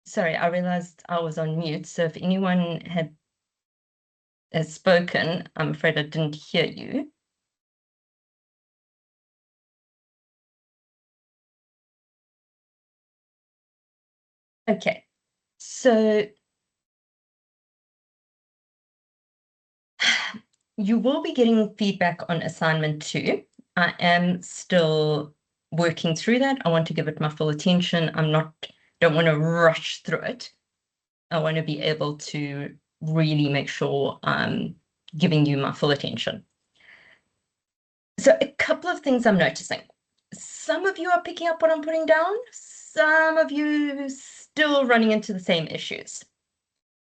Sorry, I realized I was on mute. So if anyone has spoken, I'm afraid I didn't hear you. Okay, so you will be getting feedback on assignment 2. I am still working through that. I want to give it my full attention. Don't want to rush through it. I want to be able to really make sure I'm giving you my full attention. So a couple of things I'm noticing. Some of you are picking up what I'm putting down. Some of you still running into the same issues.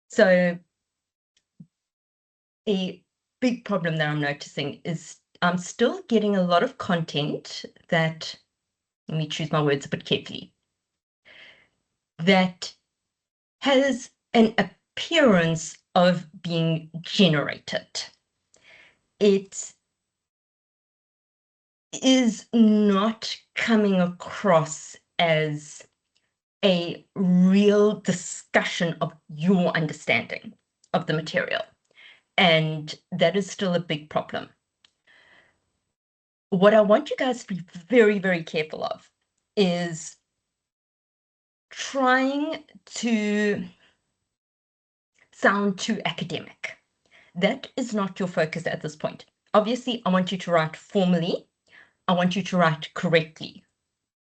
So a big problem that I'm noticing is I'm still getting a lot of content that, let me choose my words a bit carefully, that has an appearance of being generated. It is not coming across as a real discussion of your understanding of the material. And that is still a big problem. What I want you guys to be very, very careful of is trying to sound too academic. That is not your focus at this point. Obviously, I want you to write formally. I want you to write correctly.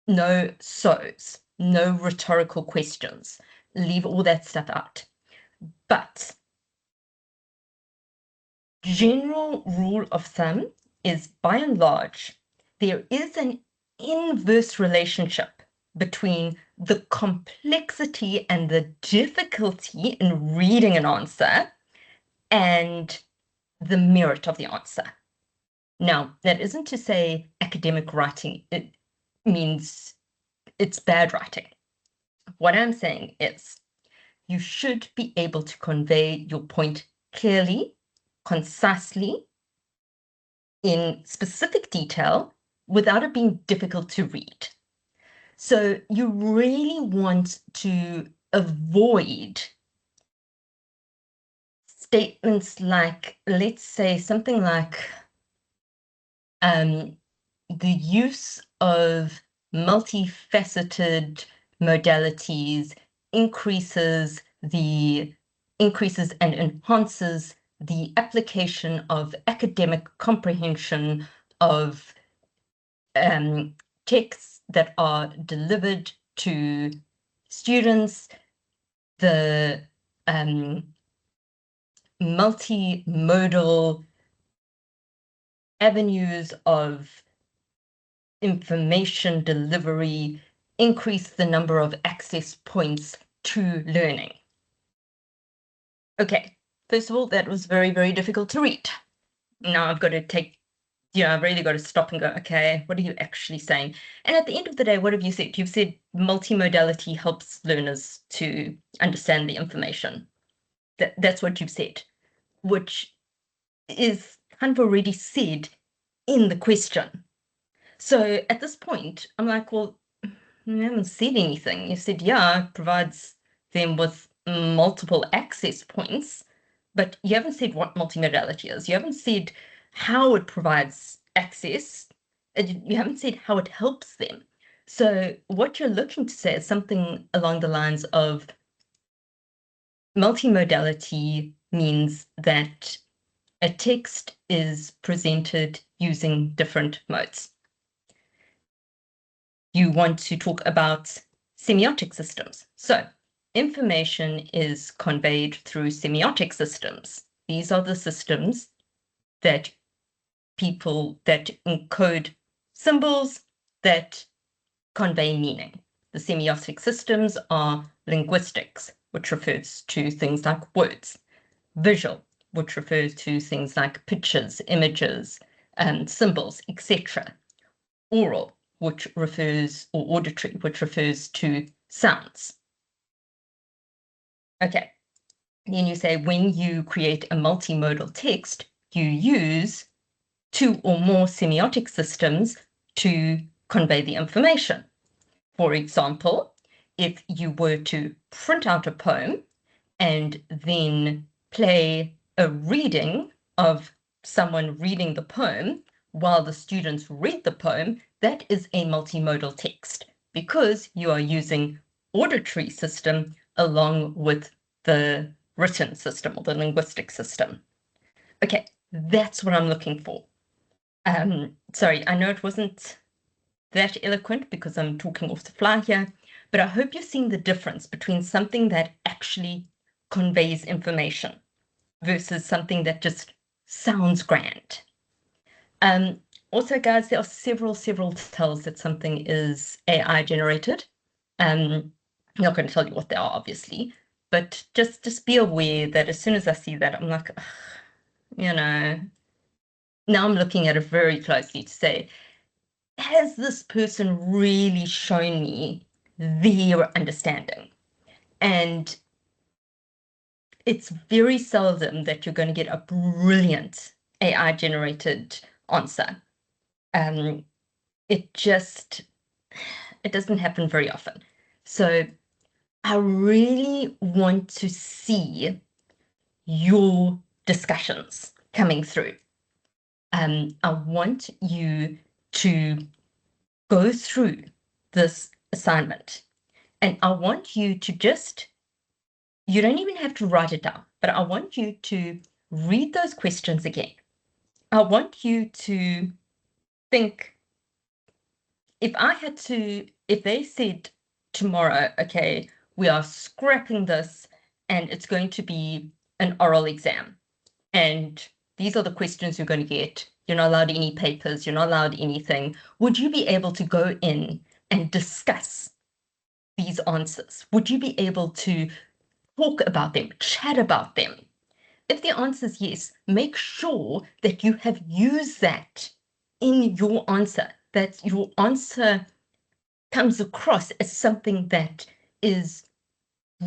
No so's, no rhetorical questions. Leave all that stuff out. But general rule of thumb is, by and large, there is an inverse relationship between the complexity and the difficulty in reading an answer and the merit of the answer. Now, that isn't to say academic writing, it means it's bad writing. What I'm saying is you should be able to convey your point clearly, concisely, in specific detail, without it being difficult to read. So you really want to avoid statements like, let's say something like, the use of multifaceted modalities increases and enhances the application of academic comprehension of texts that are delivered to students, the multimodal avenues of information delivery increase the number of access points to learning. Okay, first of all, that was very, very difficult to read. Now I've got to I've really got to stop and go, okay, what are you actually saying? And at the end of the day, what have you said? You've said multimodality helps learners to understand the information. That's what you've said, which is kind of already said in the question. So at this point, I'm like, well, you haven't said anything. You said, yeah, it provides them with multiple access points, but you haven't said what multimodality is. You haven't said how it provides access. You haven't said how it helps them. So what you're looking to say is something along the lines of multimodality means that a text is presented using different modes. You want to talk about semiotic systems. So information is conveyed through semiotic systems. These are the systems that encode symbols that convey meaning. The semiotic systems are linguistics, which refers to things like words, visual, which refers to things like pictures, images, symbols, etc. Oral, or auditory, which refers to sounds. Okay, then you say when you create a multimodal text, you use 2 or more semiotic systems to convey the information. For example, if you were to print out a poem and then play a reading of someone reading the poem while the students read the poem, that is a multimodal text because you are using auditory system along with the written system or the linguistic system. Okay, that's what I'm looking for. Sorry, I know it wasn't that eloquent because I'm talking off the fly here, but I hope you're seeing the difference between something that actually conveys information versus something that just sounds grand. Also, guys, there are several tells that something is AI generated. I'm not going to tell you what they are, obviously, but just be aware that as soon as I see that, I'm like, ugh, you know, now I'm looking at it very closely to say, has this person really shown me their understanding? And it's very seldom that you're going to get a brilliant AI generated answer. It doesn't happen very often. So I really want to see your discussions coming through. I want you to go through this assignment and I want you to you don't even have to write it down, but I want you to read those questions again. I want you to think, if they said tomorrow, okay, we are scrapping this and it's going to be an oral exam, and these are the questions you're going to get. You're not allowed any papers, you're not allowed anything. Would you be able to go in and discuss these answers? Would you be able to talk about them, chat about them? If the answer is yes, make sure that you have used that in your answer, that your answer comes across as something that is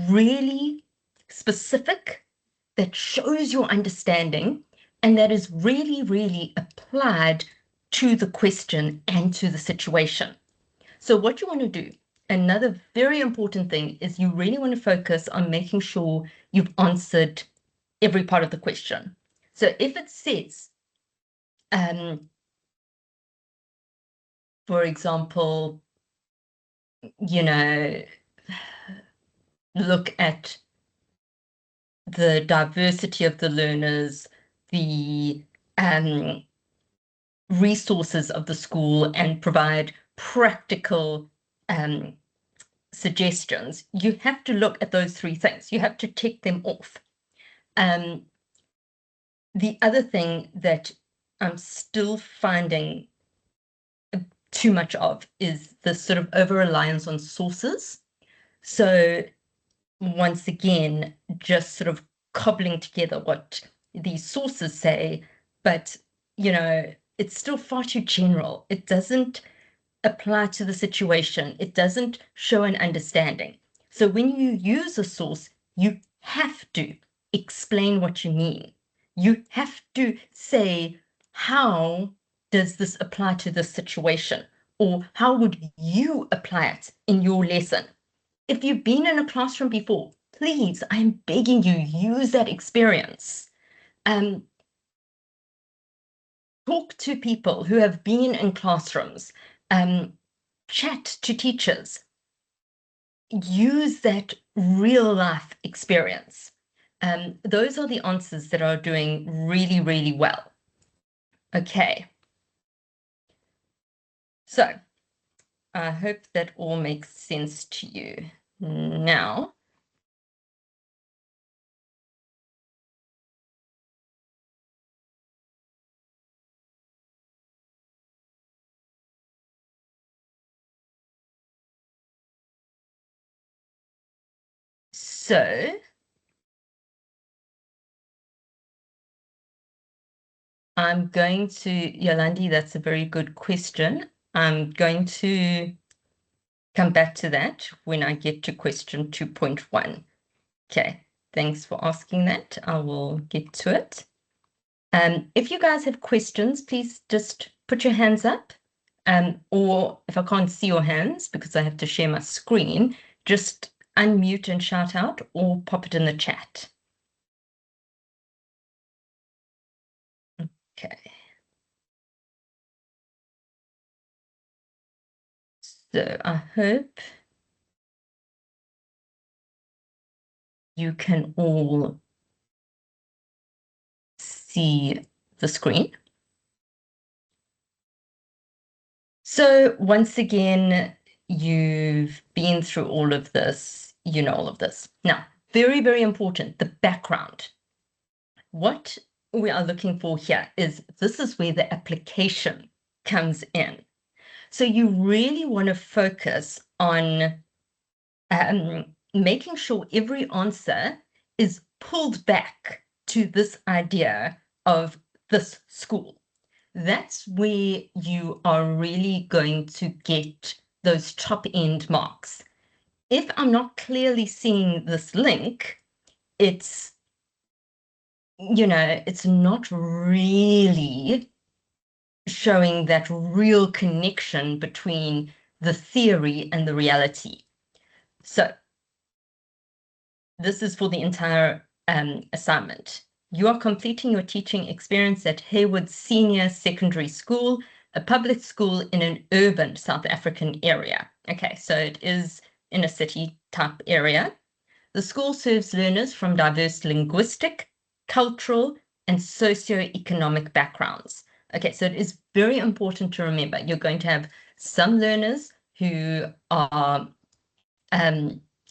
really specific, that shows your understanding, and that is really, really applied to the question and to the situation. So what you want to do, another very important thing, is you really want to focus on making sure you've answered every part of the question. So if it says, for example, look at the diversity of the learners, the resources of the school, and provide practical suggestions, you have to look at those three things. You have to tick them off. The other thing that I'm still finding too much of is the sort of over-reliance on sources. So once again, just sort of cobbling together what these sources say, but it's still far too general. It doesn't apply to the situation. It doesn't show an understanding. So when you use a source, you have to explain what you mean. You have to say, how does this apply to this situation? Or how would you apply it in your lesson? If you've been in a classroom before, please, I'm begging you, use that experience. Talk to people who have been in classrooms, chat to teachers, use that real life experience. Those are the answers that are doing really, really well. Okay. So I hope that all makes sense to you. Now, so I'm going to, Yolandi, that's a very good question. I'm going to come back to that when I get to question 2.1. Okay, thanks for asking that. I will get to it. If you guys have questions, please just put your hands up. Or if I can't see your hands because I have to share my screen, just unmute and shout out or pop it in the chat. Okay. So I hope you can all see the screen. So once again, you've been through all of this, you know all of this. Now, very, very important, the background. What we are looking for here is this is where the application comes in. So you really want to focus on making sure every answer is pulled back to this idea of this school. That's where you are really going to get those top end marks. If I'm not clearly seeing this link, it's, you know, it's not really showing that real connection between the theory and the reality. So this is for the entire assignment. You are completing your teaching experience at Hayward Senior Secondary School, a public school in an urban South African area. Okay, so it is in a city type area. The school serves learners from diverse linguistic, cultural, and socio-economic backgrounds. Okay, so it is very important to remember you're going to have some learners who are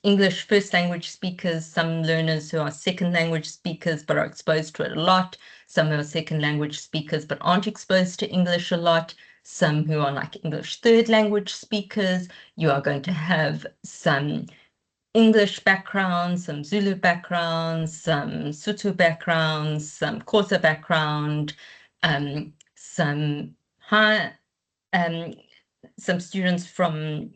English first language speakers, some learners who are second language speakers but are exposed to it a lot, some who are second language speakers but aren't exposed to English a lot, some who are like English third language speakers. You are going to have some English backgrounds, some Zulu backgrounds, some Sotho backgrounds, some Xhosa background, some high, some students from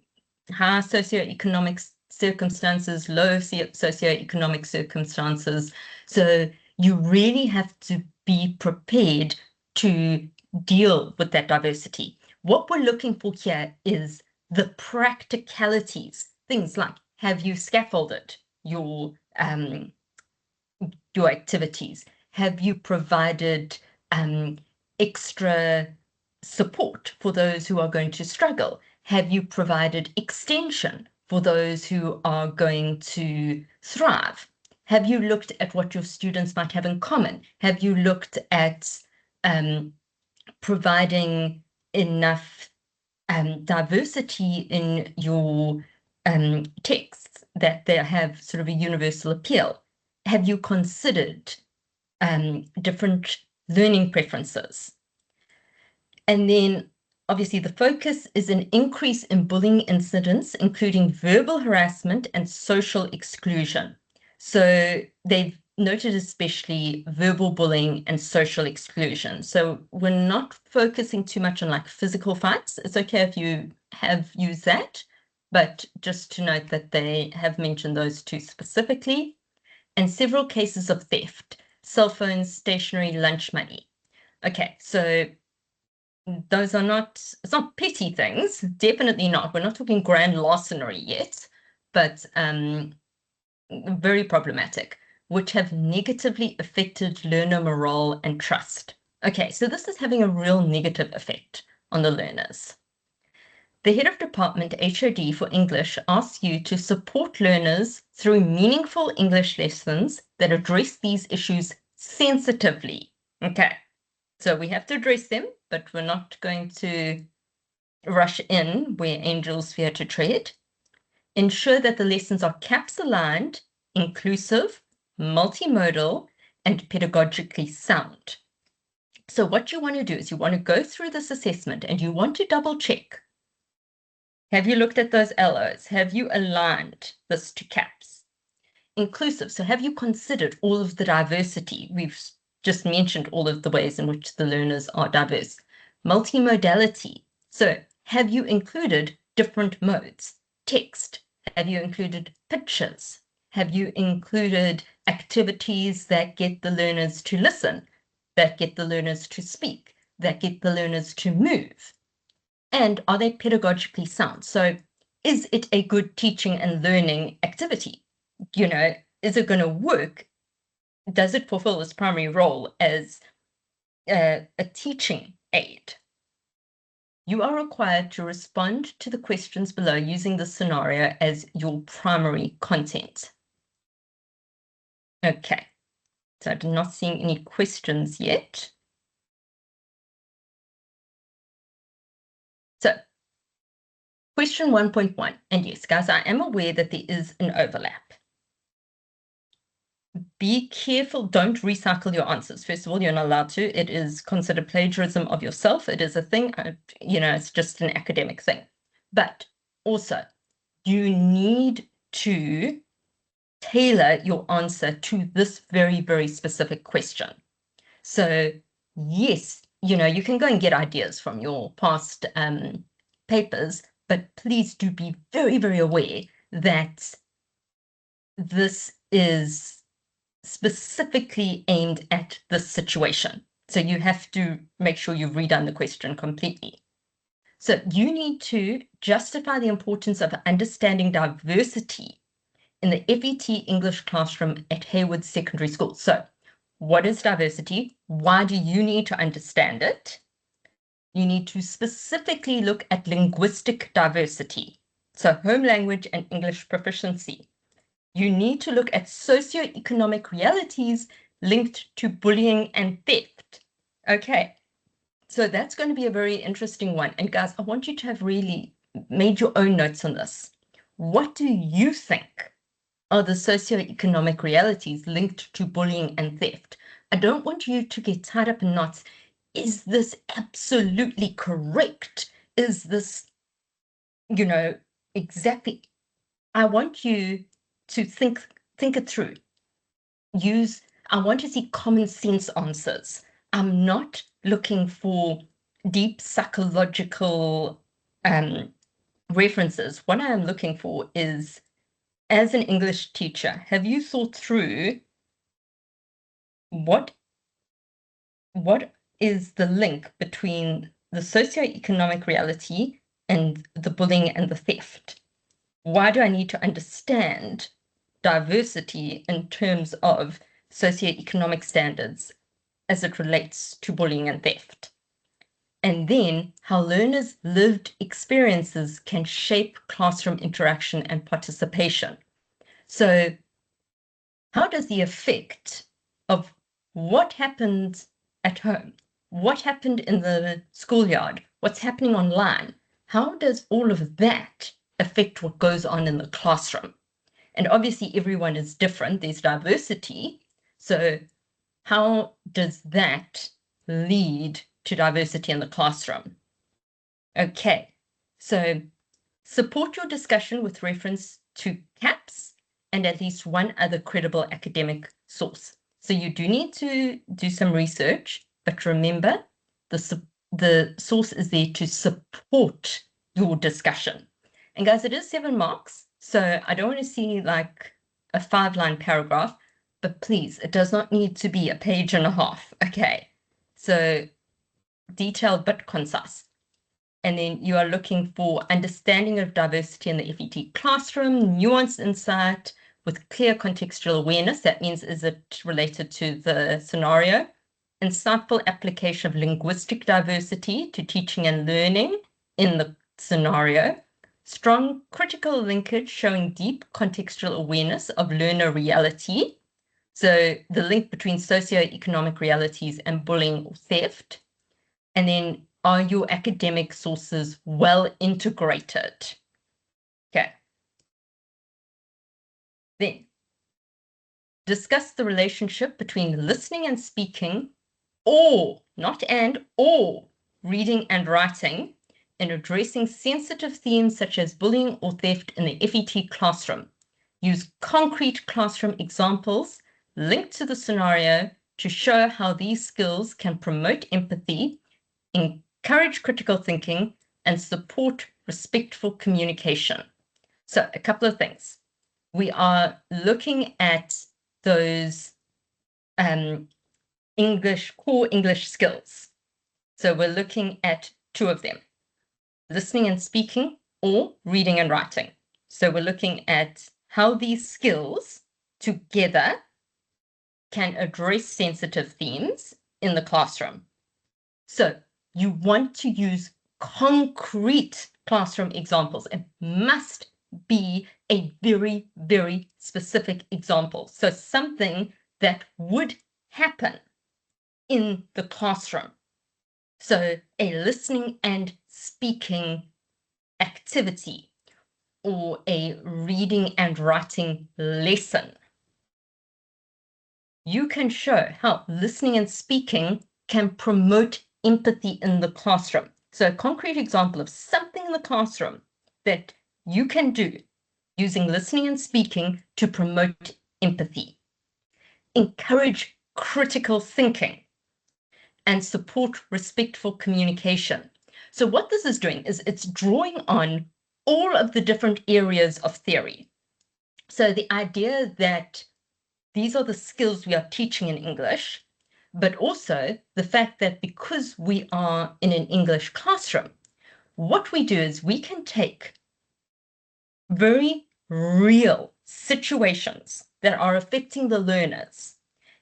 high socioeconomic circumstances, low socioeconomic circumstances. So you really have to be prepared to deal with that diversity. What we're looking for here is the practicalities, things like, have you scaffolded your activities? Have you provided extra support for those who are going to struggle? Have you provided extension for those who are going to thrive? Have you looked at what your students might have in common? Have you looked at providing enough diversity in your texts that they have sort of a universal appeal? Have you considered different learning preferences? And then obviously the focus is an increase in bullying incidents, including verbal harassment and social exclusion. So they've noted especially verbal bullying and social exclusion. So we're not focusing too much on like physical fights. It's okay if you have used that, but just to note that they have mentioned those two specifically. And several cases of theft, cell phones, stationery, lunch money. Okay, so those are not, it's not petty things, definitely not. We're not talking grand larceny yet, but very problematic, which have negatively affected learner morale and trust. Okay, so this is having a real negative effect on the learners. The head of department, HOD for English, asks you to support learners through meaningful English lessons that address these issues sensitively. Okay, so we have to address them, but we're not going to rush in where angels fear to tread. Ensure that the lessons are CAPS aligned, inclusive, multimodal, and pedagogically sound. So what you want to do is you want to go through this assessment and you want to double check. Have you looked at those LOs? Have you aligned this to CAPS? Inclusive, so have you considered all of the diversity? We've just mentioned all of the ways in which the learners are diverse. Multimodality, so have you included different modes? Text, have you included pictures? Have you included activities that get the learners to listen, that get the learners to speak, that get the learners to move? And are they pedagogically sound? So is it a good teaching and learning activity? You know, is it going to work? Does it fulfill its primary role as a teaching aid? You are required to respond to the questions below using the scenario as your primary content. Okay, so I'm not seeing any questions yet. So, question 1.1, and yes, guys, I am aware that there is an overlap. Be careful, don't recycle your answers. First of all, you're not allowed to. It is considered plagiarism of yourself. It is a thing, you know, it's just an academic thing. But also, you need to tailor your answer to this very, very specific question. So yes, you know, you can go and get ideas from your past papers, but please do be very, very aware that this is specifically aimed at this situation. So you have to make sure you've redone the question completely. So you need to justify the importance of understanding diversity in the FET English classroom at Hayward Secondary School. So what is diversity? Why do you need to understand it? You need to specifically look at linguistic diversity. So home language and English proficiency. You need to look at socioeconomic realities linked to bullying and theft. Okay, so that's going to be a very interesting one. And guys, I want you to have really made your own notes on this. What do you think are the socioeconomic realities linked to bullying and theft? I don't want you to get tied up in knots. Is this absolutely correct? Is this, you know, exactly? I want you to think it through. I want to see common sense answers. I'm not looking for deep psychological references. What I am looking for is, as an English teacher, have you thought through what is the link between the socioeconomic reality and the bullying and the theft? Why do I need to understand diversity in terms of socioeconomic standards as it relates to bullying and theft? And then how learners' lived experiences can shape classroom interaction and participation. So how does the effect of what happened at home, what happened in the schoolyard, what's happening online, how does all of that affect what goes on in the classroom? And obviously everyone is different, there's diversity. So how does that lead to diversity in the classroom? Okay, so support your discussion with reference to CAPS and at least one other credible academic source. So you do need to do some research, but remember the source is there to support your discussion. And guys, it is 7 marks, so I don't want to see like a 5-line paragraph, but please, it does not need to be a page and a half. Okay, so detailed but concise. And then you are looking for understanding of diversity in the FET classroom, nuanced insight with clear contextual awareness. That means, is it related to the scenario? Insightful application of linguistic diversity to teaching and learning in the scenario. Strong critical linkage showing deep contextual awareness of learner reality. So the link between socioeconomic realities and bullying or theft. And then, are your academic sources well integrated? Okay. Then, discuss the relationship between listening and speaking, or, not and, or reading and writing in addressing sensitive themes such as bullying or theft in the FET classroom. Use concrete classroom examples linked to the scenario to show how these skills can promote empathy, encourage critical thinking, and support respectful communication. So a couple of things. We are looking at those core English skills. So we're looking at 2 of them, listening and speaking or reading and writing. So we're looking at how these skills together can address sensitive themes in the classroom. So you want to use concrete classroom examples. It must be a very, very specific example. So something that would happen in the classroom. So a listening and speaking activity or a reading and writing lesson. You can show how listening and speaking can promote empathy in the classroom. So a concrete example of something in the classroom that you can do using listening and speaking to promote empathy. Encourage critical thinking and support respectful communication. So what this is doing is it's drawing on all of the different areas of theory. So the idea that these are the skills we are teaching in English, but also the fact that because we are in an English classroom, what we do is we can take very real situations that are affecting the learners,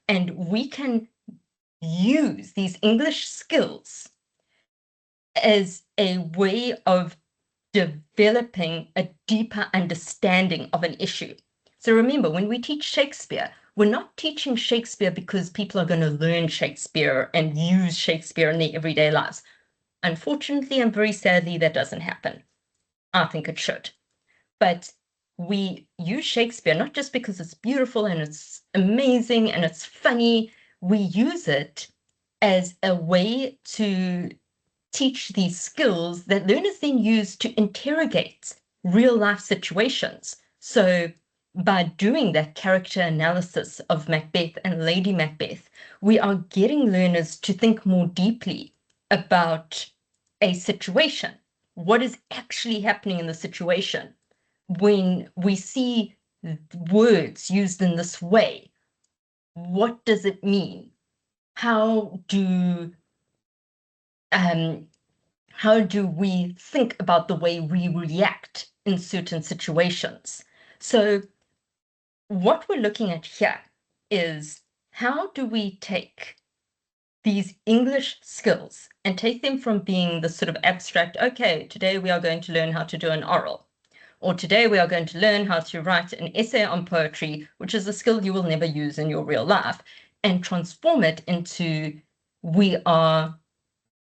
and we can use these English skills as a way of developing a deeper understanding of an issue. So remember, when we teach Shakespeare, we're not teaching Shakespeare because people are going to learn Shakespeare and use Shakespeare in their everyday lives. Unfortunately and very sadly, that doesn't happen. I think it should. But we use Shakespeare not just because it's beautiful and it's amazing and it's funny. We use it as a way to teach these skills that learners then use to interrogate real life situations. So by doing that character analysis of Macbeth and Lady Macbeth, we are getting learners to think more deeply about a situation. What is actually happening in the situation? When we see words used in this way, what does it mean? How do we think about the way we react in certain situations? So what we're looking at here is how do we take these English skills and take them from being the sort of abstract, okay, today we are going to learn how to do an oral, or today we are going to learn how to write an essay on poetry, which is a skill you will never use in your real life, and transform it into we are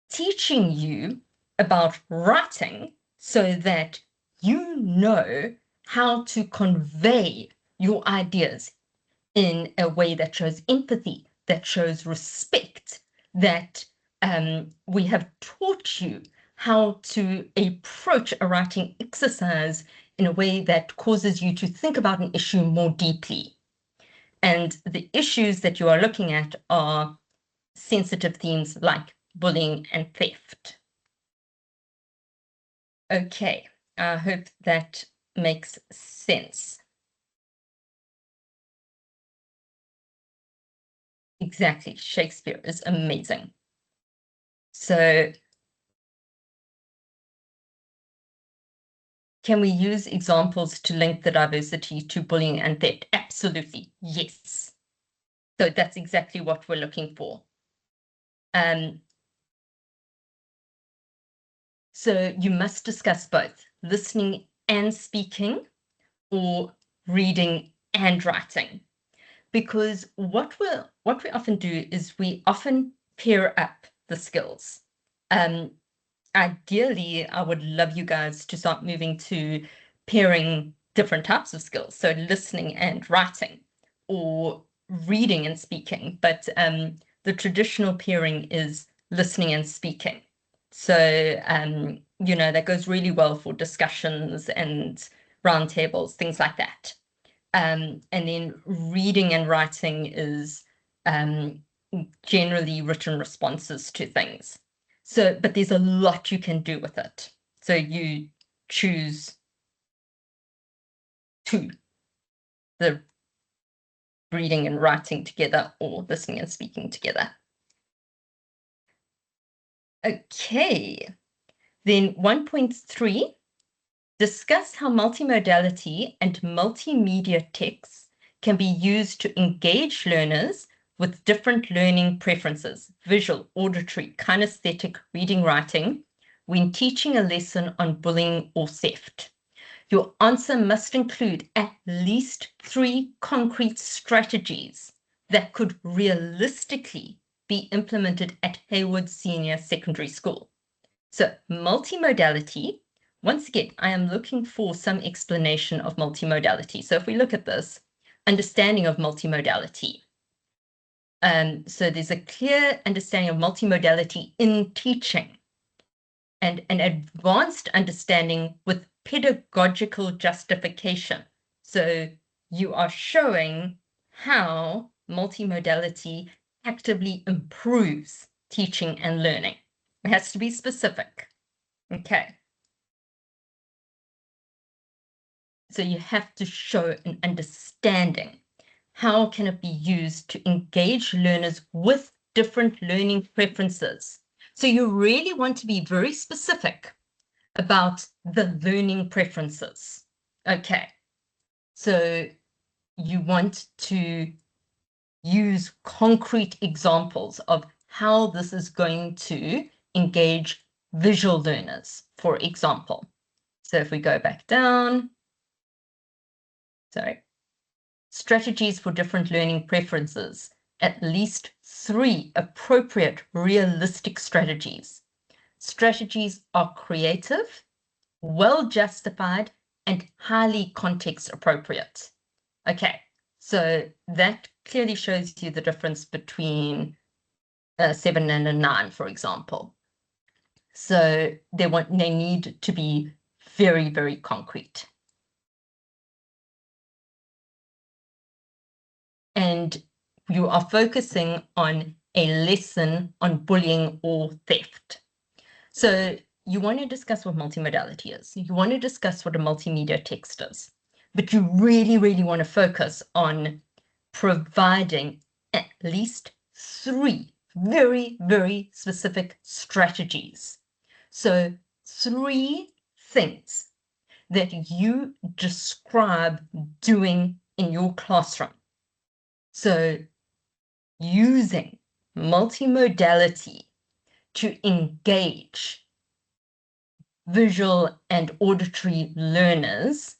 teaching you about writing so that you know how to convey your ideas in a way that shows empathy, that shows respect, that we have taught you how to approach a writing exercise in a way that causes you to think about an issue more deeply. And the issues that you are looking at are sensitive themes like bullying and theft. Okay, I hope that makes sense. Exactly, Shakespeare is amazing. So can we use examples to link the diversity to bullying and theft? Absolutely, yes. So that's exactly what we're looking for. So you must discuss both listening and speaking, or reading and writing. Because what we often do is we often pair up the skills. Ideally, I would love you guys to start moving to pairing different types of skills, so listening and writing, or reading and speaking. But the traditional pairing is listening and speaking. So that goes really well for discussions and roundtables, things like that. And then reading and writing is generally written responses to things. So, but there's a lot you can do with it. So you choose two, the reading and writing together, or listening and speaking together. Okay, then 1.3 Discuss how multimodality and multimedia texts can be used to engage learners with different learning preferences, visual, auditory, kinesthetic, reading, writing, when teaching a lesson on bullying or theft. Your answer must include at least 3 concrete strategies that could realistically be implemented at Hayward Senior Secondary School. So multimodality, once again, I am looking for some explanation of multimodality. So if we look at this, understanding of multimodality. So there's a clear understanding of multimodality in teaching and an advanced understanding with pedagogical justification. So you are showing how multimodality actively improves teaching and learning. It has to be specific. Okay. So you have to show an understanding. How can it be used to engage learners with different learning preferences? So you really want to be very specific about the learning preferences. Okay. So you want to use concrete examples of how this is going to engage visual learners, for example. So if we go back down, sorry, strategies for different learning preferences, at least 3 appropriate, realistic strategies. Strategies are creative, well justified, and highly context appropriate. Okay, so that clearly shows you the difference between a 7 and a 9, for example. So they need to be very, very concrete. And you are focusing on a lesson on bullying or theft. So you want to discuss what multimodality is. You want to discuss what a multimedia text is. But you really, really want to focus on providing at least 3 very, very specific strategies. So 3 things that you describe doing in your classroom. So using multimodality to engage visual and auditory learners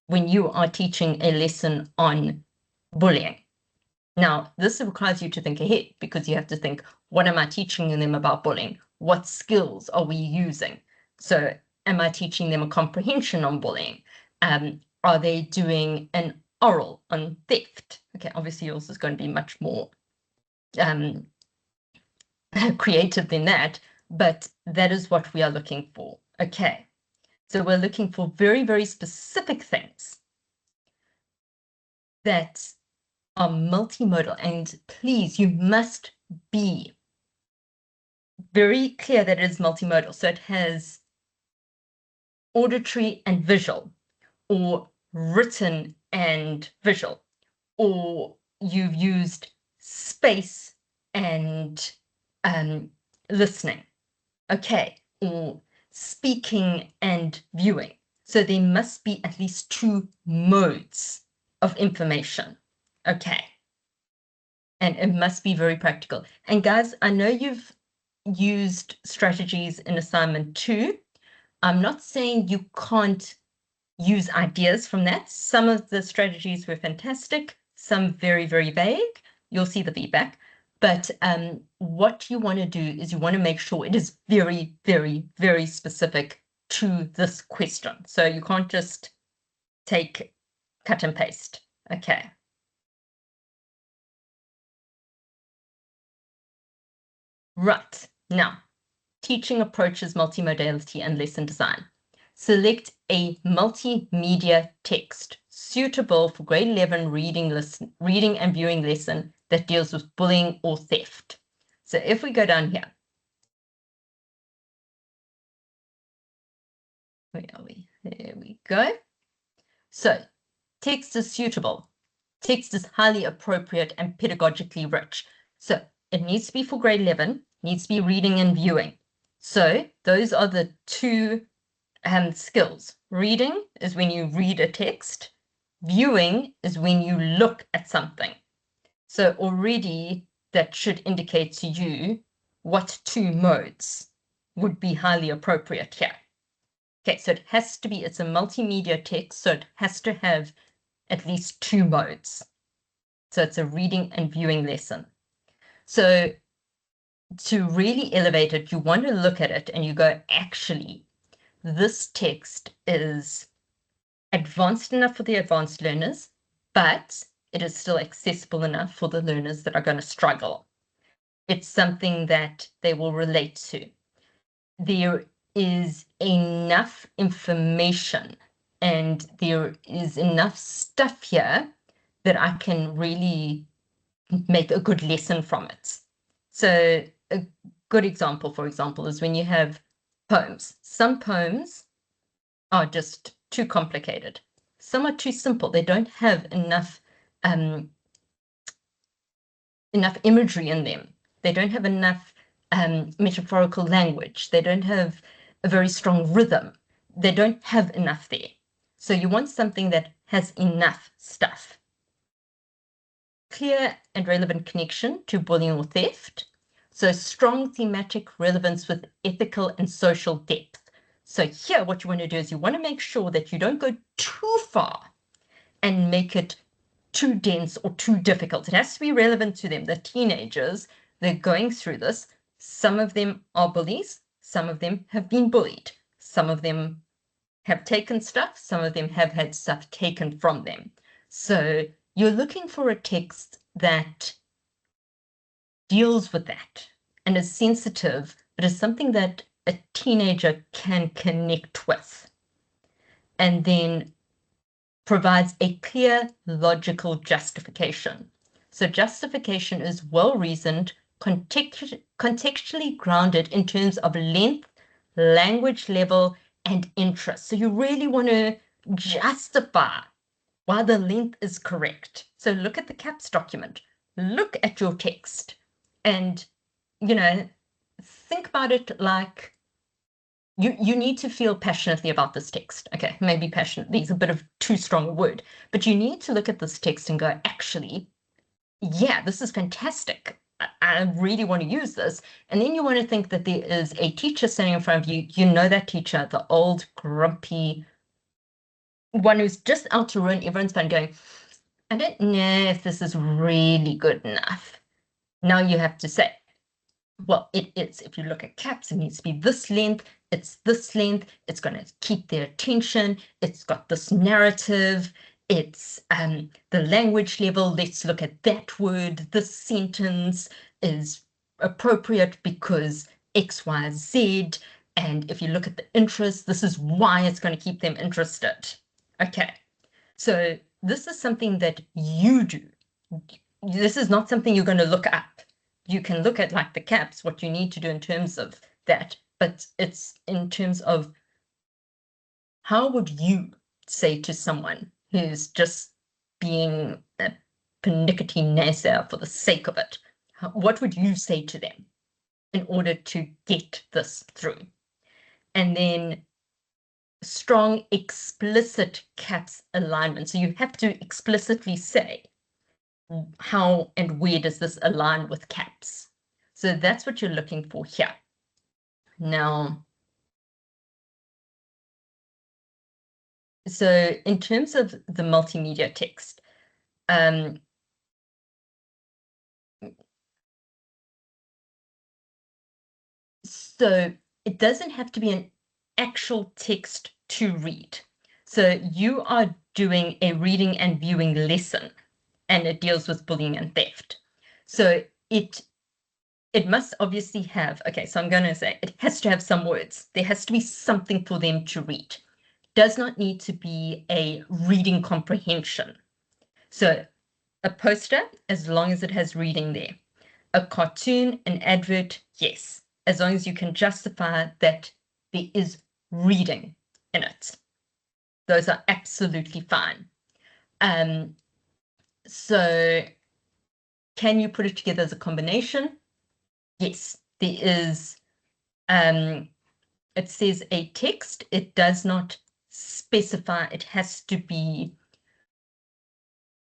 when you are teaching a lesson on bullying. Now, this requires you to think ahead because you have to think, what am I teaching them about bullying? What skills are we using? So am I teaching them a comprehension on bullying? Are they doing an oral on theft? Okay, obviously yours is going to be much more creative than that, but that is what we are looking for. Okay, so we're looking for very, very specific things that are multimodal, and please, you must be very clear that it is multimodal. So it has auditory and visual, or written and visual, or you've used space and listening. Okay, or speaking and viewing. So there must be at least 2 modes of information. Okay. And it must be very practical. And guys, I know you've used strategies in assignment 2. I'm not saying you can't use ideas from that. Some of the strategies were fantastic, some very, very vague. You'll see the feedback. But what you want to do is you want to make sure it is very, very, very specific to this question. So you can't just take cut and paste. Okay. Right. Now, teaching approaches multimodality and lesson design. Select a multimedia text suitable for grade 11 reading and viewing lesson that deals with bullying or theft. So if we go down here, where are we? There we go. So text is suitable. Text is highly appropriate and pedagogically rich. So it needs to be for grade 11, needs to be reading and viewing. So those are the 2 skills. Reading is when you read a text. Viewing is when you look at something. So already that should indicate to you what two modes would be highly appropriate here. Okay, so it has to be, it's a multimedia text, so it has to have at least two modes. So it's a reading and viewing lesson. So to really elevate it, you want to look at it and you go, actually, this text is advanced enough for the advanced learners, but it is still accessible enough for the learners that are going to struggle. It's something that they will relate to. There is enough information and there is enough stuff here that I can really make a good lesson from it. So a good example, for example, is when you have poems. Some poems are just too complicated. Some are too simple. They don't have enough imagery in them. They don't have enough metaphorical language. They don't have a very strong rhythm. They don't have enough there. So you want something that has enough stuff. Clear and relevant connection to bullying or theft. So strong thematic relevance with ethical and social depth. So here, what you want to do is you want to make sure that you don't go too far and make it too dense or too difficult. It has to be relevant to them. The teenagers, they're going through this. Some of them are bullies. Some of them have been bullied. Some of them have taken stuff. Some of them have had stuff taken from them. So you're looking for a text that deals with that and is sensitive, but is something that a teenager can connect with. And then provides a clear, logical justification. So justification is well-reasoned, contextually grounded in terms of length, language level, and interest. So you really want to justify why the length is correct. So look at the CAPS document, look at your text, and, you know, think about it like you need to feel passionately about this text. Okay, maybe passionately is a bit of too strong a word, but you need to look at this text and go, actually, yeah, this is fantastic. I really want to use this. And then you want to think that there is a teacher standing in front of you. You know that teacher, the old grumpy one who's just out to ruin everyone's fun, going, I don't know if this is really good enough. Now you have to say, well, it is. If you look at CAPS, it needs to be this length, it's this length, it's going to keep their attention, it's got this narrative, it's the language level, let's look at that word, this sentence is appropriate because X, Y, Z, and if you look at the interest, this is why it's going to keep them interested. Okay, so this is something that you do. This is not something you're going to look up. You can look at like the CAPS, what you need to do in terms of that, but it's in terms of how would you say to someone who's just being a pernickety naysayer for the sake of it, what would you say to them in order to get this through? And then strong explicit CAPS alignment. So you have to explicitly say, how and where does this align with CAPS? So that's what you're looking for here. Now, so in terms of the multimedia text, so it doesn't have to be an actual text to read. So you are doing a reading and viewing lesson, and it deals with bullying and theft. So it must obviously have, okay, so I'm going to say it has to have some words. There has to be something for them to read. Does not need to be a reading comprehension. So a poster, as long as it has reading there. A cartoon, an advert, yes, as long as you can justify that there is reading in it. Those are absolutely fine. So can you put it together as a combination? Yes, there is it says a text. It does not specify it has to be.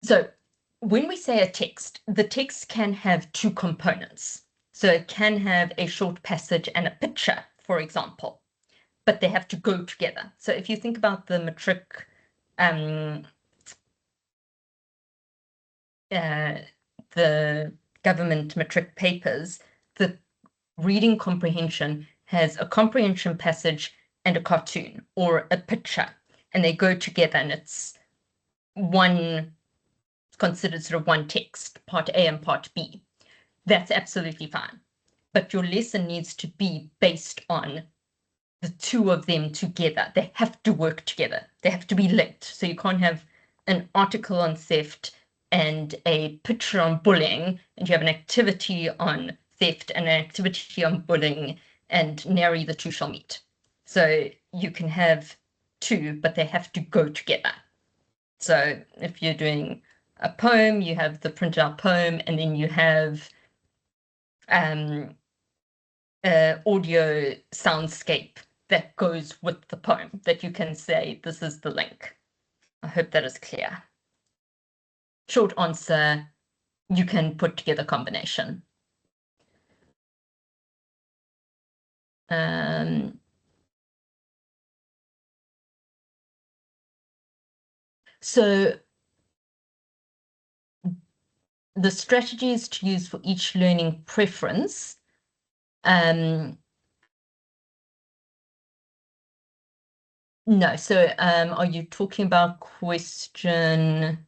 So when we say a text, the text can have two components. So it can have a short passage and a picture, for example, but they have to go together. So if you think about the matric, the government matric papers, the reading comprehension has a comprehension passage and a cartoon or a picture, and they go together, and it's considered sort of one text, part A and part B. That's absolutely fine. But your lesson needs to be based on the two of them together. They have to work together. They have to be linked. So you can't have an article on theft and a picture on bullying, and you have an activity on theft and an activity on bullying, and nary the two shall meet. So you can have two, but they have to go together. So if you're doing a poem, you have the printed out poem, and then you have audio soundscape that goes with the poem that you can say, this is the link. I hope that is clear. Short answer, you can put together combination. So the strategies to use for each learning preference. No, so are you talking about question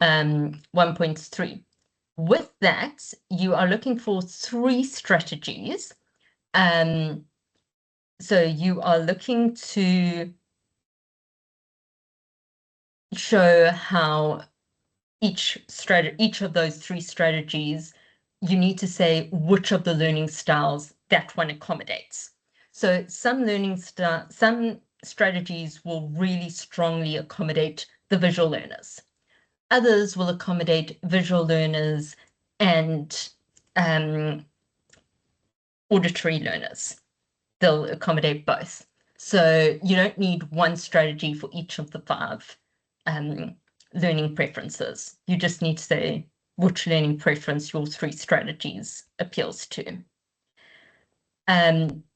1.3? With that, you are looking for 3 strategies. So you are looking to show how each of those 3 strategies, you need to say which of the learning styles that one accommodates. So some strategies will really strongly accommodate the visual learners. Others will accommodate visual learners and auditory learners. They'll accommodate both. So you don't need one strategy for each of the 5 learning preferences. You just need to say which learning preference your 3 strategies appeals to.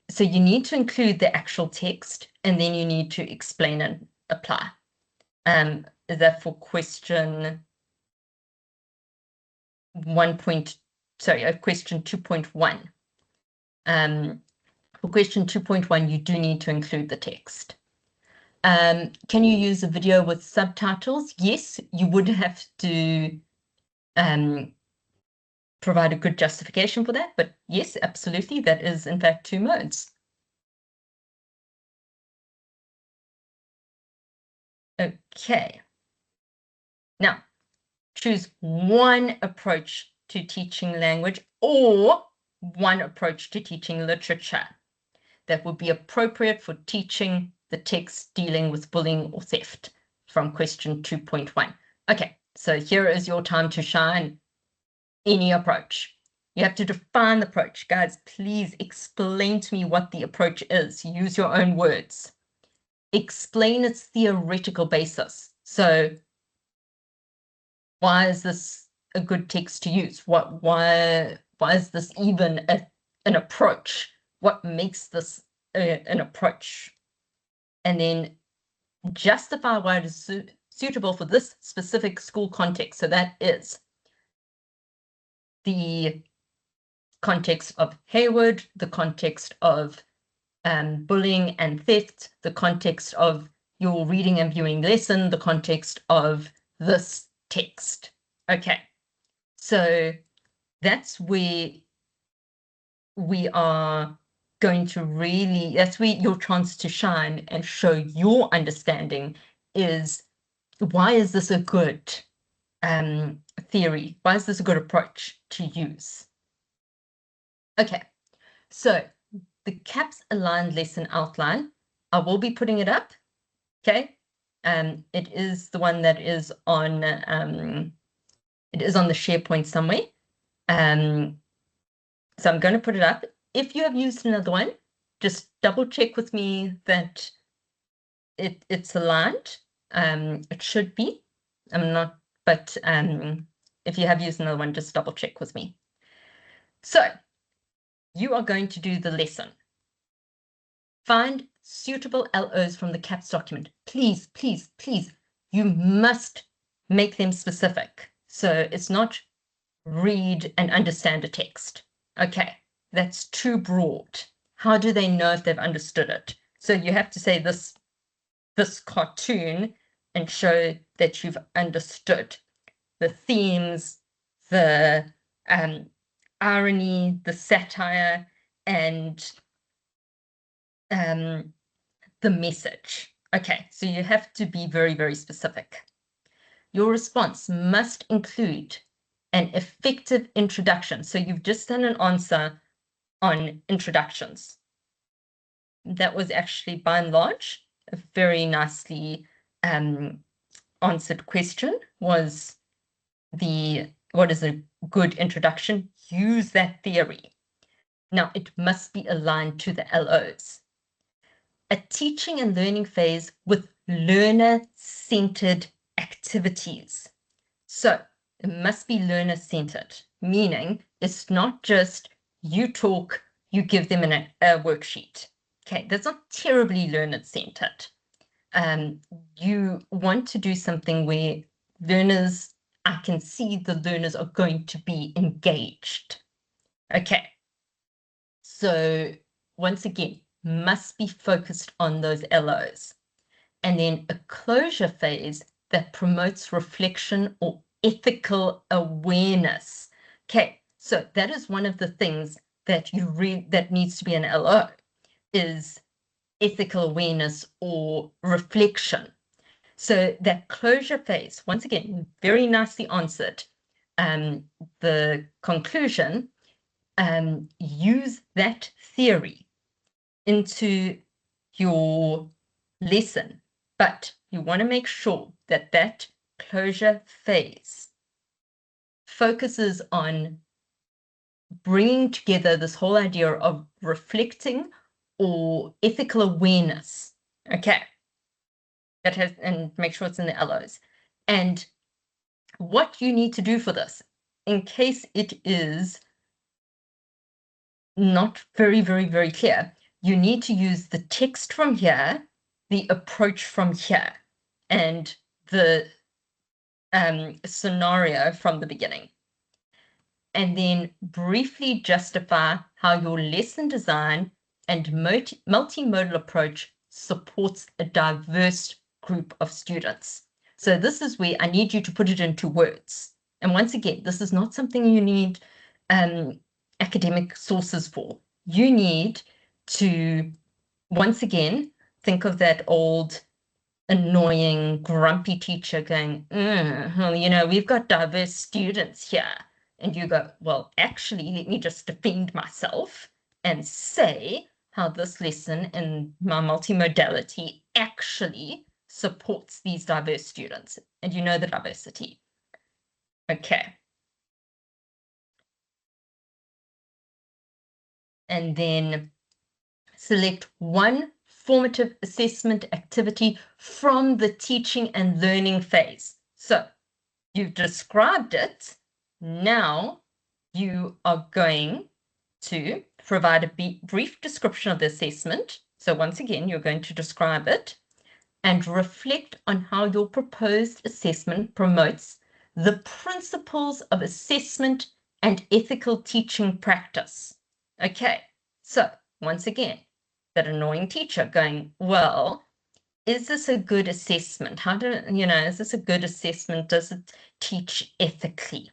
So you need to include the actual text, and then you need to explain and apply. Is that for question question 2.1? For question 2.1, you do need to include the text. Can you use a video with subtitles? Yes, you would have to provide a good justification for that, but yes, absolutely, that is in fact 2 modes. Okay. Now, choose one approach to teaching language or one approach to teaching literature that would be appropriate for teaching the text dealing with bullying or theft from question 2.1. Okay, so here is your time to shine. Any approach. You have to define the approach. Guys, please explain to me what the approach is. Use your own words. Explain its theoretical basis. So why is this a good text to use? Why is this even an approach? What makes this an approach? And then justify why it is suitable for this specific school context. So that is the context of Hayward, the context of bullying and theft, the context of your reading and viewing lesson, the context of this text. Okay, so that's where we are going to really, that's where your chance to shine and show your understanding is, why is this a good theory? Why is this a good approach to use? Okay, so the CAPS aligned lesson outline, I will be putting it up, okay? It is the one that is on, it is on the SharePoint somewhere. So I'm going to put it up. If you have used another one, just double check with me that it's aligned. It should be. I'm not, but if you have used another one, just double check with me. So you are going to do the lesson. Find suitable LOs from the CAPS document. Please, please, please, you must make them specific. So it's not read and understand a text. Okay, that's too broad. How do they know if they've understood it? So you have to say this cartoon and show that you've understood the themes, the irony, the satire, and the message. Okay, so you have to be very, very specific. Your response must include an effective introduction. So you've just done an answer on introductions. That was actually, by and large, a very nicely answered question. Was what is a good introduction? Use that theory. Now, it must be aligned to the LOs. A teaching and learning phase with learner-centered activities. So it must be learner-centered, meaning it's not just you talk, you give them a worksheet. Okay, that's not terribly learner-centered. You want to do something where learners, I can see the learners are going to be engaged. Okay, so once again, must be focused on those LOs. And then a closure phase that promotes reflection or ethical awareness. Okay, so that is one of the things that you read that needs to be an LO, is ethical awareness or reflection. So that closure phase, once again, very nicely answered. The conclusion, use that theory into your lesson, but you want to make sure that that closure phase focuses on bringing together this whole idea of reflecting or ethical awareness. Okay, that has, and make sure it's in the LOs. And what you need to do for this, in case it is not very, very, very clear, you need to use the text from here, the approach from here, and the scenario from the beginning. And then briefly justify how your lesson design and multimodal approach supports a diverse group of students. So this is where I need you to put it into words. And once again, this is not something you need academic sources for. You need to, once again, think of that old annoying, grumpy teacher going, well, you know, we've got diverse students here. And you go, well, actually, let me just defend myself and say how this lesson and my multimodality actually supports these diverse students. And you know the diversity. Okay. And then select one formative assessment activity from the teaching and learning phase. So you've described it. Now you are going to provide a brief description of the assessment. So once again, you're going to describe it and reflect on how your proposed assessment promotes the principles of assessment and ethical teaching practice. Okay, so once again, that annoying teacher going, well, is this a good assessment? How do, you know, is this a good assessment? Does it teach ethically?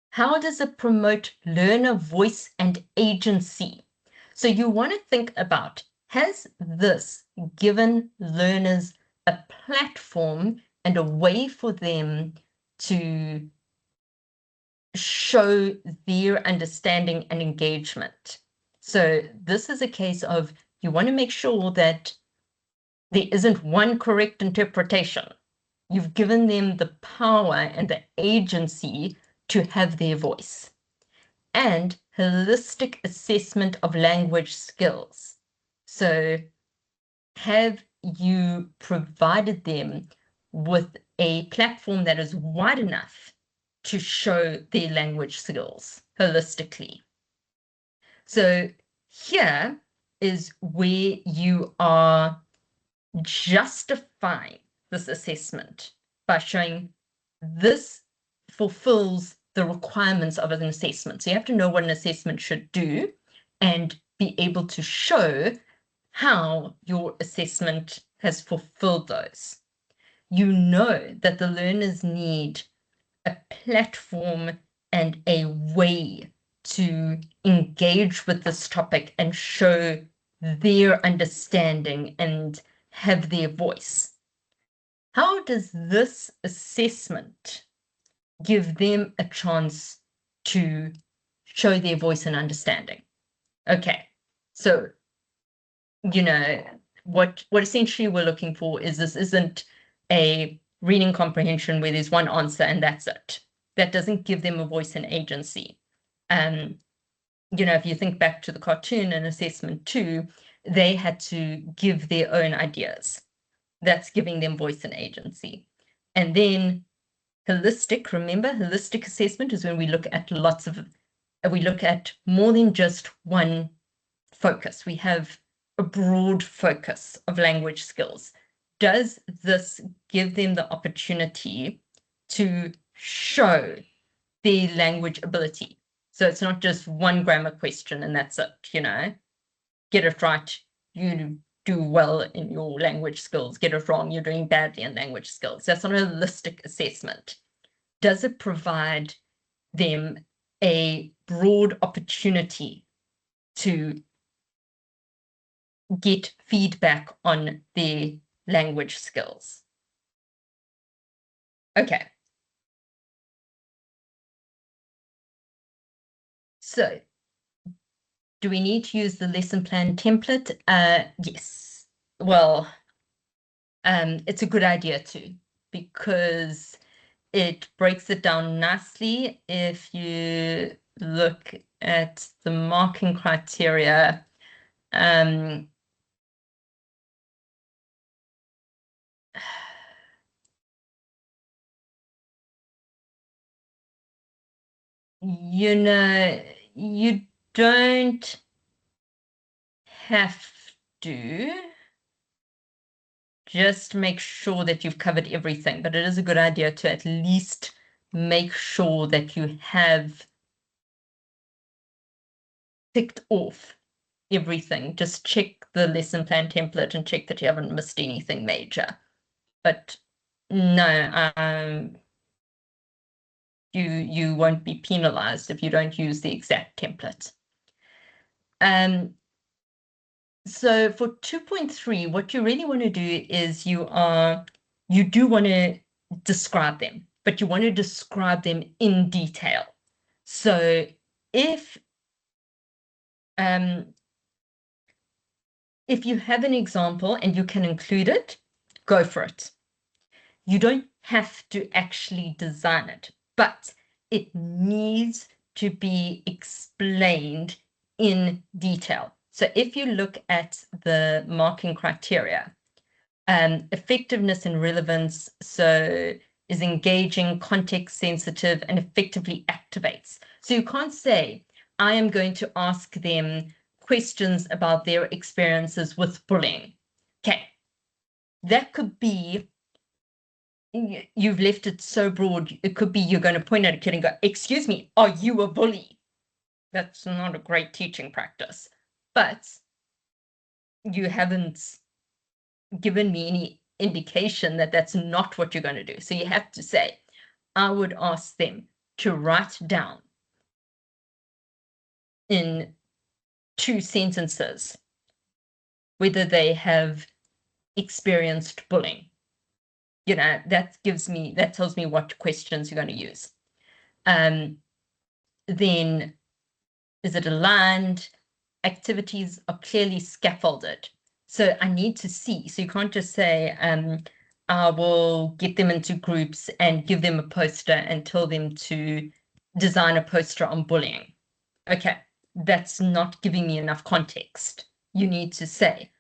How does it promote learner voice and agency? So you want to think about, has this given learners a platform and a way for them to show their understanding and engagement? So this is a case of, you want to make sure that there isn't one correct interpretation. You've given them the power and the agency to have their voice. And holistic assessment of language skills. So have you provided them with a platform that is wide enough to show their language skills holistically? So here is where you are justifying this assessment by showing this fulfills the requirements of an assessment. So you have to know what an assessment should do and be able to show how your assessment has fulfilled those. You know that the learners need a platform and a way to engage with this topic and show their understanding and have their voice. How does this assessment give them a chance to show their voice and understanding? Okay, so, you know, what essentially we're looking for is this isn't a reading comprehension where there's one answer and that's it. That doesn't give them a voice and agency. You know, if you think back to the cartoon and assessment 2, they had to give their own ideas. That's giving them voice and agency. And then holistic, remember, holistic assessment is when we look at we look at more than just one focus. We have a broad focus of language skills. Does this give them the opportunity to show their language ability? So it's not just one grammar question and that's it, you know. Get it right, you do well in your language skills. Get it wrong, you're doing badly in language skills. That's not a holistic assessment. Does it provide them a broad opportunity to get feedback on their language skills? Okay. So, do we need to use the lesson plan template? Yes. Well, it's a good idea too, because it breaks it down nicely. If you look at the marking criteria, you know, you don't have to. Just make sure that you've covered everything, but it is a good idea to at least make sure that you have ticked off everything. Just check the lesson plan template and check that you haven't missed anything major. But no, you won't be penalized if you don't use the exact template. So for 2.3, what you really want to do is you do want to describe them, but you want to describe them in detail. So if you have an example and you can include it, go for it. You don't have to actually design it, but it needs to be explained in detail. So if you look at the marking criteria, effectiveness and relevance, so is engaging, context sensitive, and effectively activates. So you can't say, I am going to ask them questions about their experiences with bullying. Okay, that could be, you've left it so broad, it could be you're going to point at a kid and go, excuse me, are you a bully? That's not a great teaching practice. But you haven't given me any indication that that's not what you're going to do. So you have to say, I would ask them to write down in 2 sentences whether they have experienced bullying. You know, that tells me what questions you're going to use. Then, is it aligned? Activities are clearly scaffolded. So I need to see. So you can't just say, I will get them into groups and give them a poster and tell them to design a poster on bullying. Okay, that's not giving me enough context. You need to say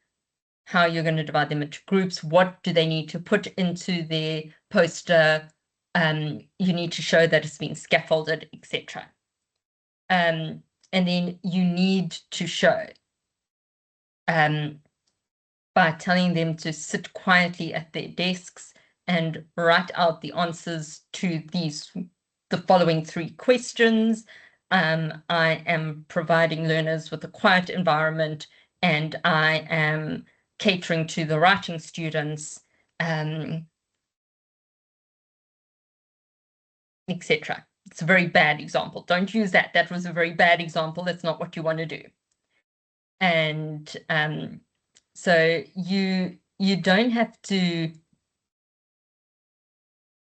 how you're going to divide them into groups. What do they need to put into their poster? You need to show that it's been scaffolded, etc. And then you need to show by telling them to sit quietly at their desks and write out the answers to the following 3 questions. I am providing learners with a quiet environment, and I am catering to the writing students, etc. It's a very bad example. Don't use that. That was a very bad example. That's not what you want to do. And so you don't have to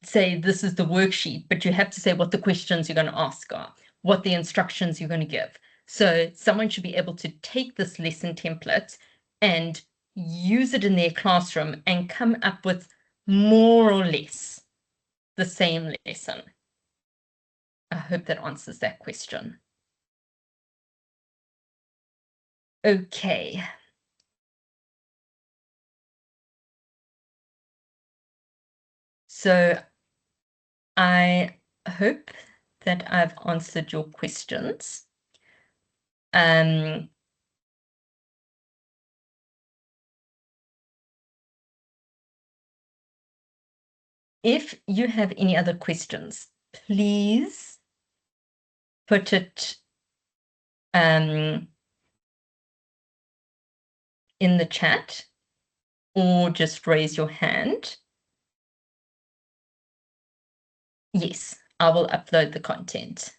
say this is the worksheet, but you have to say what the questions you're going to ask are, what the instructions you're going to give. So someone should be able to take this lesson template and use it in their classroom and come up with more or less the same lesson. I hope that answers that question. Okay. So I hope that I've answered your questions. If you have any other questions, please put it in the chat or just raise your hand. Yes, I will upload the content.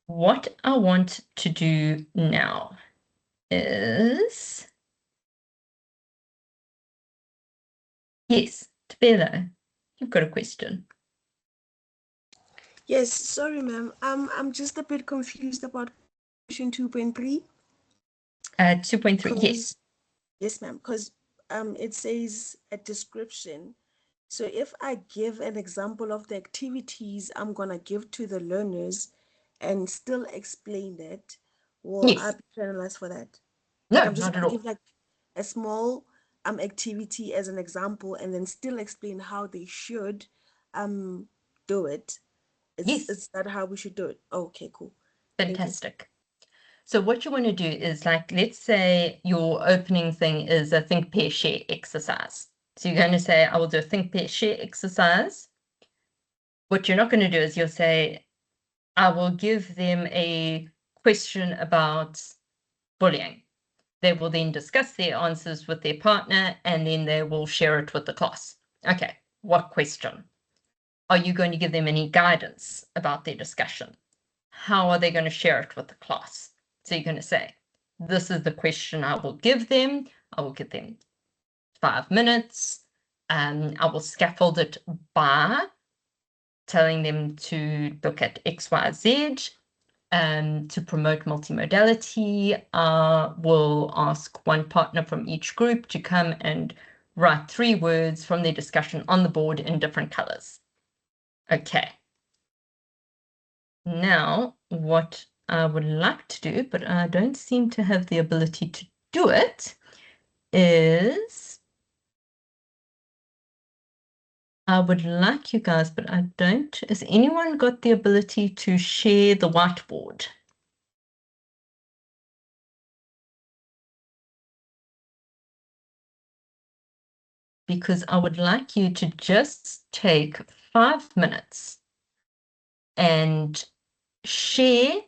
What I want to do now is, yes, Tabela, you've got a question. Yes, sorry, ma'am. I'm just a bit confused about question 2.3. 2.3, yes. Yes, ma'am, because it says a description. So if I give an example of the activities I'm going to give to the learners and still explain it, will I Yes. be penalized for that? No, Like I'm just not going at to all. give like a small activity as an example and then still explain how they should do it. Yes. Is that how we should do it? Oh, okay, cool. Fantastic. So what you want to do is, like, let's say your opening thing is a think, pair, share exercise. So you're going to say, I will do a think, pair, share exercise. What you're not going to do is you'll say, I will give them a question about bullying. They will then discuss their answers with their partner, and then they will share it with the class. Okay, what question? Are you going to give them any guidance about their discussion? How are they going to share it with the class? So you're going to say, this is the question I will give them. I will give them 5 minutes. I will scaffold it by telling them to look at X, Y, Z. To promote multimodality, we'll ask one partner from each group to come and write 3 words from their discussion on the board in different colors. Okay. Now, what I would like to do, but I don't seem to have the ability to do it, is I would like you guys, but I don't. Has anyone got the ability to share the whiteboard? Because I would like you to just take 5 minutes and share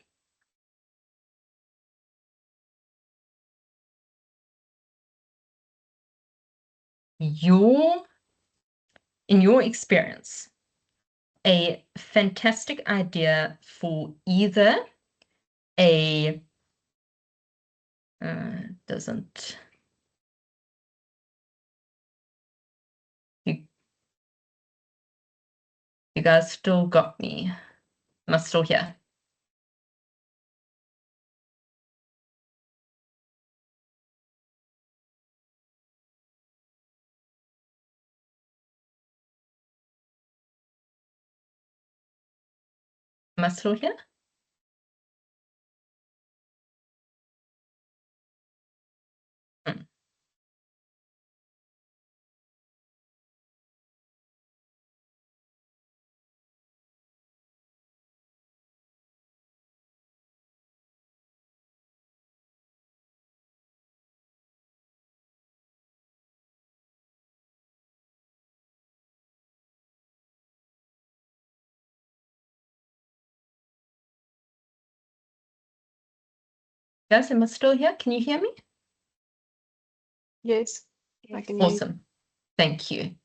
in your experience, a fantastic idea for either a doesn't you, you guys still got me? Am I still here? Am I still here? Hmm. Guys, am I still here? Can you hear me? Yes, I can hear you. Awesome. Thank you.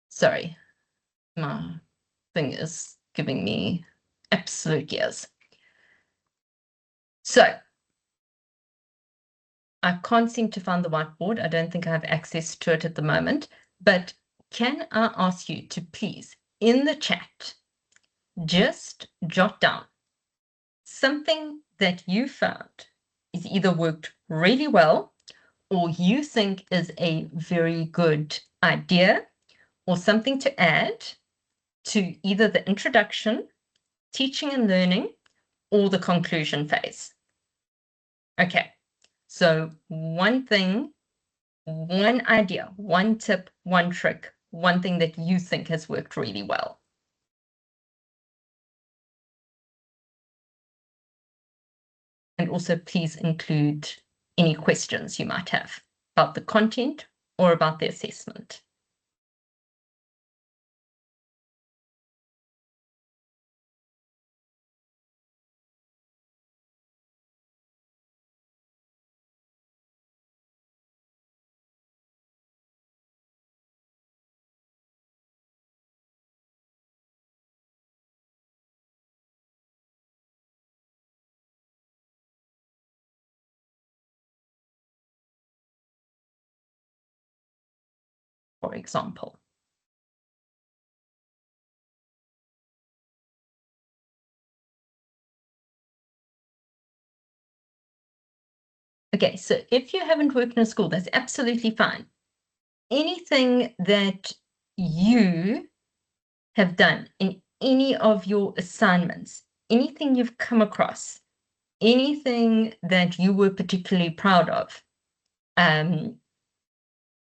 Sorry, my thing is giving me absolute gears. So I can't seem to find the whiteboard. I don't think I have access to it at the moment, but can I ask you to please, in the chat, just jot down something that you found is either worked really well or you think is a very good idea or something to add to either the introduction, teaching and learning, or the conclusion phase. Okay, so one thing, one idea, one tip, one trick, one thing that you think has worked really well. And also please include any questions you might have about the content or about the assessment. For example. Okay, so if you haven't worked in a school, that's absolutely fine. Anything that you have done in any of your assignments, anything you've come across, anything that you were particularly proud of.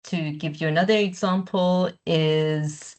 To give you another example is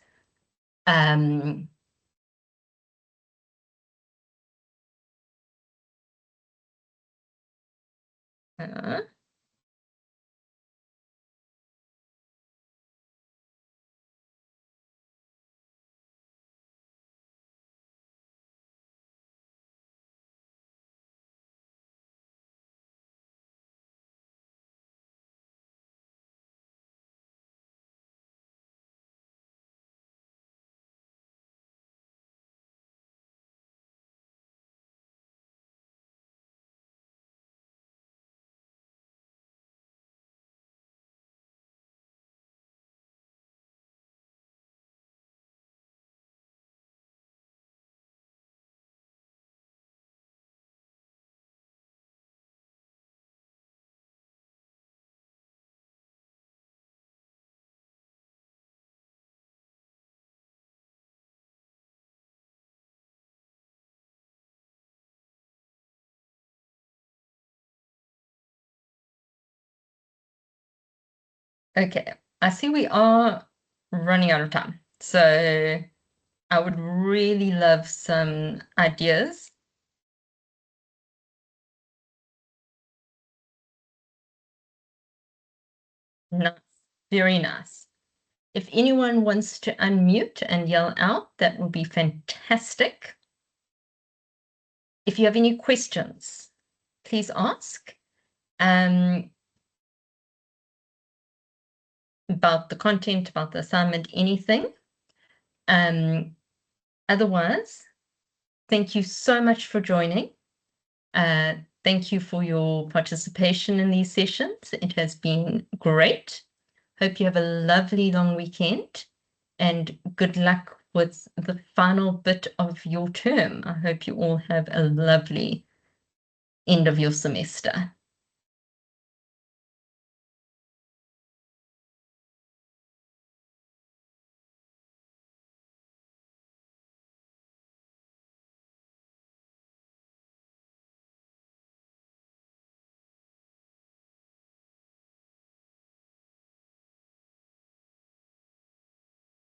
okay, I see we are running out of time. So I would really love some ideas. Nice, very nice. If anyone wants to unmute and yell out, that would be fantastic. If you have any questions, please ask about the content, about the assignment, anything. Otherwise, thank you so much for joining. Thank you for your participation in these sessions. It has been great. Hope you have a lovely long weekend and good luck with the final bit of your term. I hope you all have a lovely end of your semester.